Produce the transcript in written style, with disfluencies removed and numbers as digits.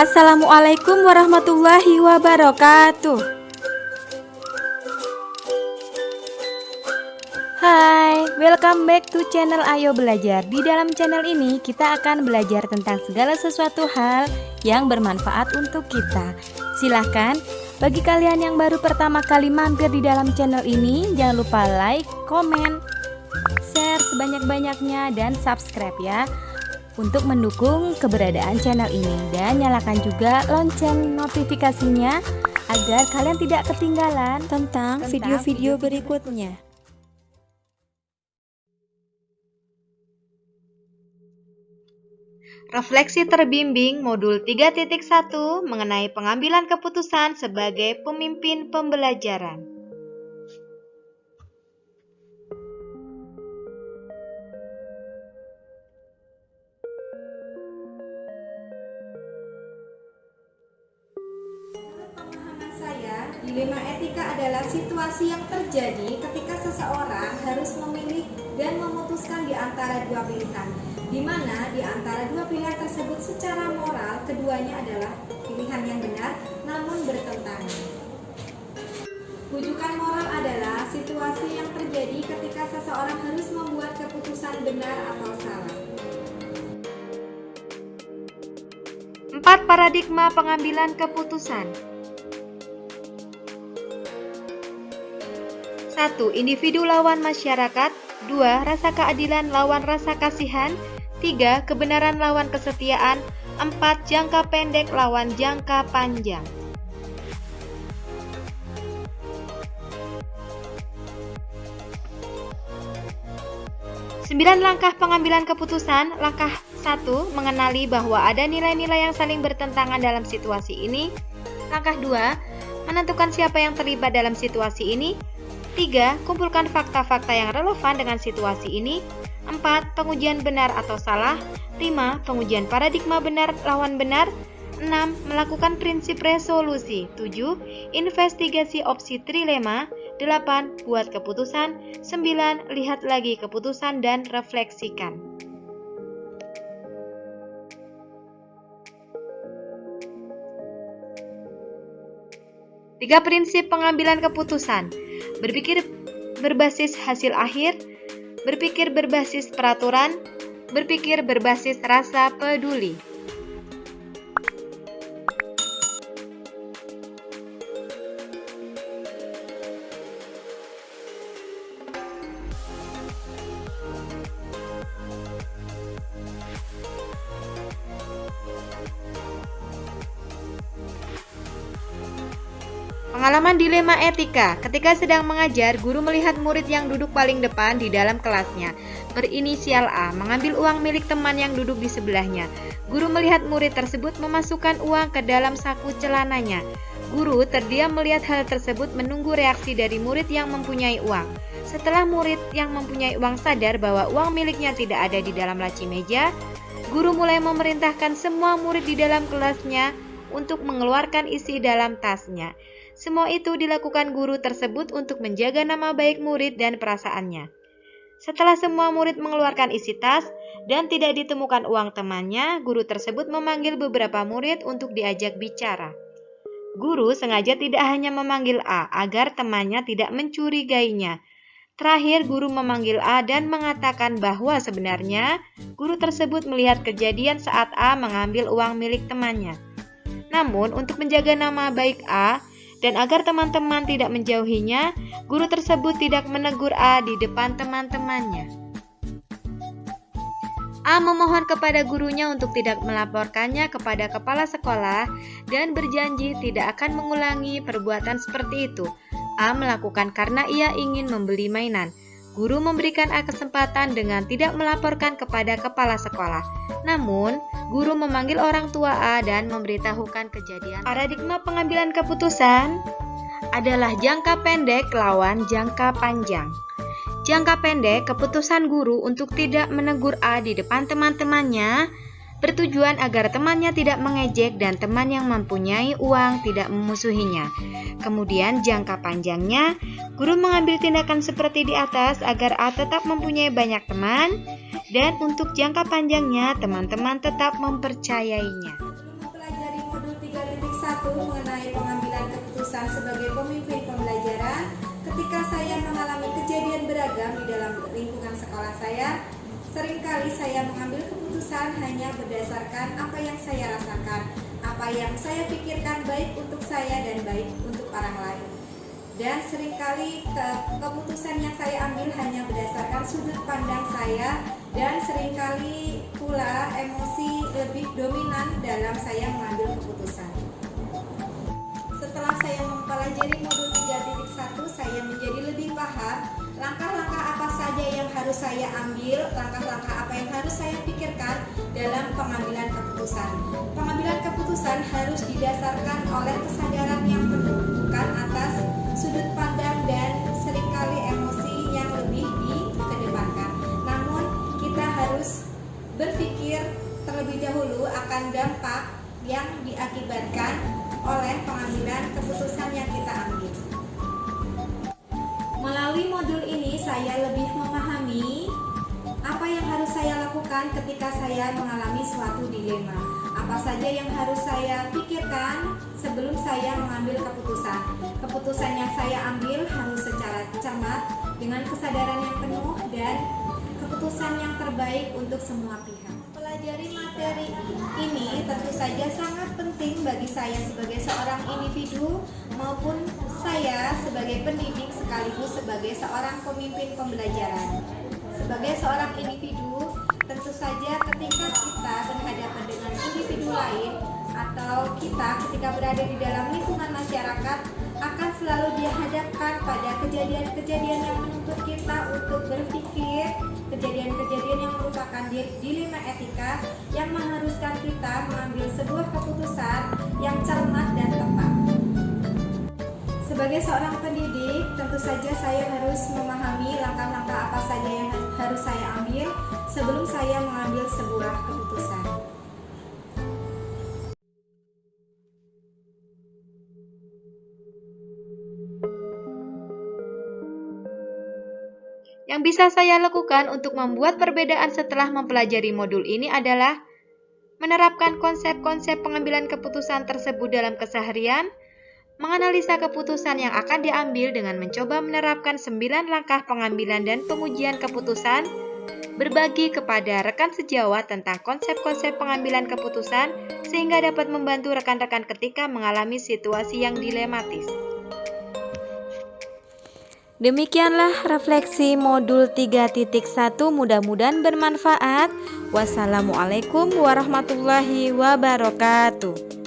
Assalamualaikum warahmatullahi wabarakatuh. Hai, welcome back to channel Ayo Belajar. Di dalam channel ini kita akan belajar tentang segala sesuatu hal yang bermanfaat untuk kita. Silahkan, bagi kalian yang baru pertama kali mampir di dalam channel ini, jangan lupa like, komen, share sebanyak-banyaknya, dan subscribe ya, untuk mendukung keberadaan channel ini. Dan nyalakan juga lonceng notifikasinya agar kalian tidak ketinggalan tentang video-video berikutnya. Refleksi terbimbing modul 3.1 mengenai pengambilan keputusan sebagai pemimpin pembelajaran. Pemahaman saya, dilema etika adalah situasi yang terjadi ketika seseorang harus memilih dan memutuskan di antara dua pilihan, di mana di antara dua pilihan tersebut secara moral keduanya adalah pilihan yang benar namun bertentangan. Rujukan moral adalah situasi yang terjadi ketika seseorang harus membuat keputusan benar atau salah. 4 paradigma pengambilan keputusan. 1. Individu lawan masyarakat. 2. Rasa keadilan lawan rasa kasihan. 3. Kebenaran lawan kesetiaan. 4. Jangka pendek lawan jangka panjang. Sembilan langkah pengambilan keputusan. Langkah 1. Mengenali bahwa ada nilai-nilai yang saling bertentangan dalam situasi ini. Langkah 2. Menentukan siapa yang terlibat dalam situasi ini. 3. Kumpulkan fakta-fakta yang relevan dengan situasi ini. 4. Pengujian benar atau salah. 5. Pengujian paradigma benar lawan benar. 6. Melakukan prinsip resolusi. 7. Investigasi opsi trilema. 8. Buat keputusan. 9. Lihat lagi keputusan dan refleksikan. Tiga prinsip pengambilan keputusan. Berpikir berbasis hasil akhir, berpikir berbasis peraturan, berpikir berbasis rasa peduli. Pengalaman dilema etika. Ketika sedang mengajar, guru melihat murid yang duduk paling depan di dalam kelasnya, berinisial A, mengambil uang milik teman yang duduk di sebelahnya. Guru melihat murid tersebut memasukkan uang ke dalam saku celananya. Guru terdiam melihat hal tersebut, menunggu reaksi dari murid yang mempunyai uang. Setelah murid yang mempunyai uang sadar bahwa uang miliknya tidak ada di dalam laci meja, guru mulai memerintahkan semua murid di dalam kelasnya untuk mengeluarkan isi dalam tasnya. Semua itu dilakukan guru tersebut untuk menjaga nama baik murid dan perasaannya. Setelah semua murid mengeluarkan isi tas dan tidak ditemukan uang temannya, guru tersebut memanggil beberapa murid untuk diajak bicara. Guru sengaja tidak hanya memanggil A agar temannya tidak mencurigainya. Terakhir, guru memanggil A dan mengatakan bahwa sebenarnya guru tersebut melihat kejadian saat A mengambil uang milik temannya. Namun, untuk menjaga nama baik A dan agar teman-teman tidak menjauhinya, guru tersebut tidak menegur A di depan teman-temannya. A memohon kepada gurunya untuk tidak melaporkannya kepada kepala sekolah dan berjanji tidak akan mengulangi perbuatan seperti itu. A melakukan karena ia ingin membeli mainan. Guru memberikan A kesempatan dengan tidak melaporkan kepada kepala sekolah. Namun, guru memanggil orang tua A dan memberitahukan kejadian. Paradigma pengambilan keputusan adalah jangka pendek lawan jangka panjang. Jangka pendek, keputusan guru untuk tidak menegur A di depan teman-temannya bertujuan agar temannya tidak mengejek dan teman yang mempunyai uang tidak memusuhinya. Kemudian jangka panjangnya, guru mengambil tindakan seperti di atas agar A tetap mempunyai banyak teman, dan untuk jangka panjangnya teman-teman tetap mempercayainya. Mempelajari mengenai pengambilan keputusan sebagai pemimpin pembelajaran. Ketika saya mengalami kejadian beragam di dalam lingkungan sekolah saya, seringkali saya mengambil keputusan hanya berdasarkan apa yang saya rasakan, apa yang saya pikirkan baik untuk saya dan baik untuk orang lain. Dan seringkali keputusan yang saya ambil hanya berdasarkan sudut pandang saya, dan seringkali pula emosi lebih dominan dalam saya mengambil keputusan. Setelah saya mempelajari modul 3.1, saya menjadi lebih paham langkah-langkah apa saja yang harus saya ambil, langkah-langkah apa yang harus saya pikirkan dalam pengambilan keputusan. Pengambilan keputusan harus didasarkan oleh kesadaran yang penuh, bukan atas sudut pandang dan seringkali emosi yang lebih dikedepankan. Namun kita harus berpikir terlebih dahulu akan dampak yang diakibatkan oleh pengambilan keputusan yang kita ambil. Melalui modul ini saya lebih memahami apa yang harus saya lakukan ketika saya mengalami suatu dilema. Apa saja yang harus saya pikirkan sebelum saya mengambil keputusan. Keputusan yang saya ambil harus secara cermat, dengan kesadaran yang penuh, dan keputusan yang terbaik untuk semua pihak. Mempelajari materi ini tentu saja sangat penting bagi saya sebagai seorang individu maupun saya sebagai pendidik sekaligus sebagai seorang pemimpin pembelajaran. Sebagai seorang individu, tentu saja ketika kita berhadapan dengan individu lain atau kita ketika berada di dalam lingkungan masyarakat akan selalu dihadapkan pada kejadian-kejadian yang menuntut kita untuk berpikir, kejadian-kejadian yang merupakan dilema etika yang mengharuskan kita mengambil sebuah keputusan yang cermat dan tepat. Sebagai seorang pendidik, tentu saja saya harus memahami langkah-langkah apa saja yang harus saya ambil sebelum saya mengambil sebuah keputusan. Yang bisa saya lakukan untuk membuat perbedaan setelah mempelajari modul ini adalah menerapkan konsep-konsep pengambilan keputusan tersebut dalam keseharian, menganalisa keputusan yang akan diambil dengan mencoba menerapkan 9 langkah pengambilan dan pengujian keputusan, berbagi kepada rekan sejawat tentang konsep-konsep pengambilan keputusan sehingga dapat membantu rekan-rekan ketika mengalami situasi yang dilematis. Demikianlah refleksi modul 3.1, mudah-mudahan bermanfaat. Wassalamualaikum warahmatullahi wabarakatuh.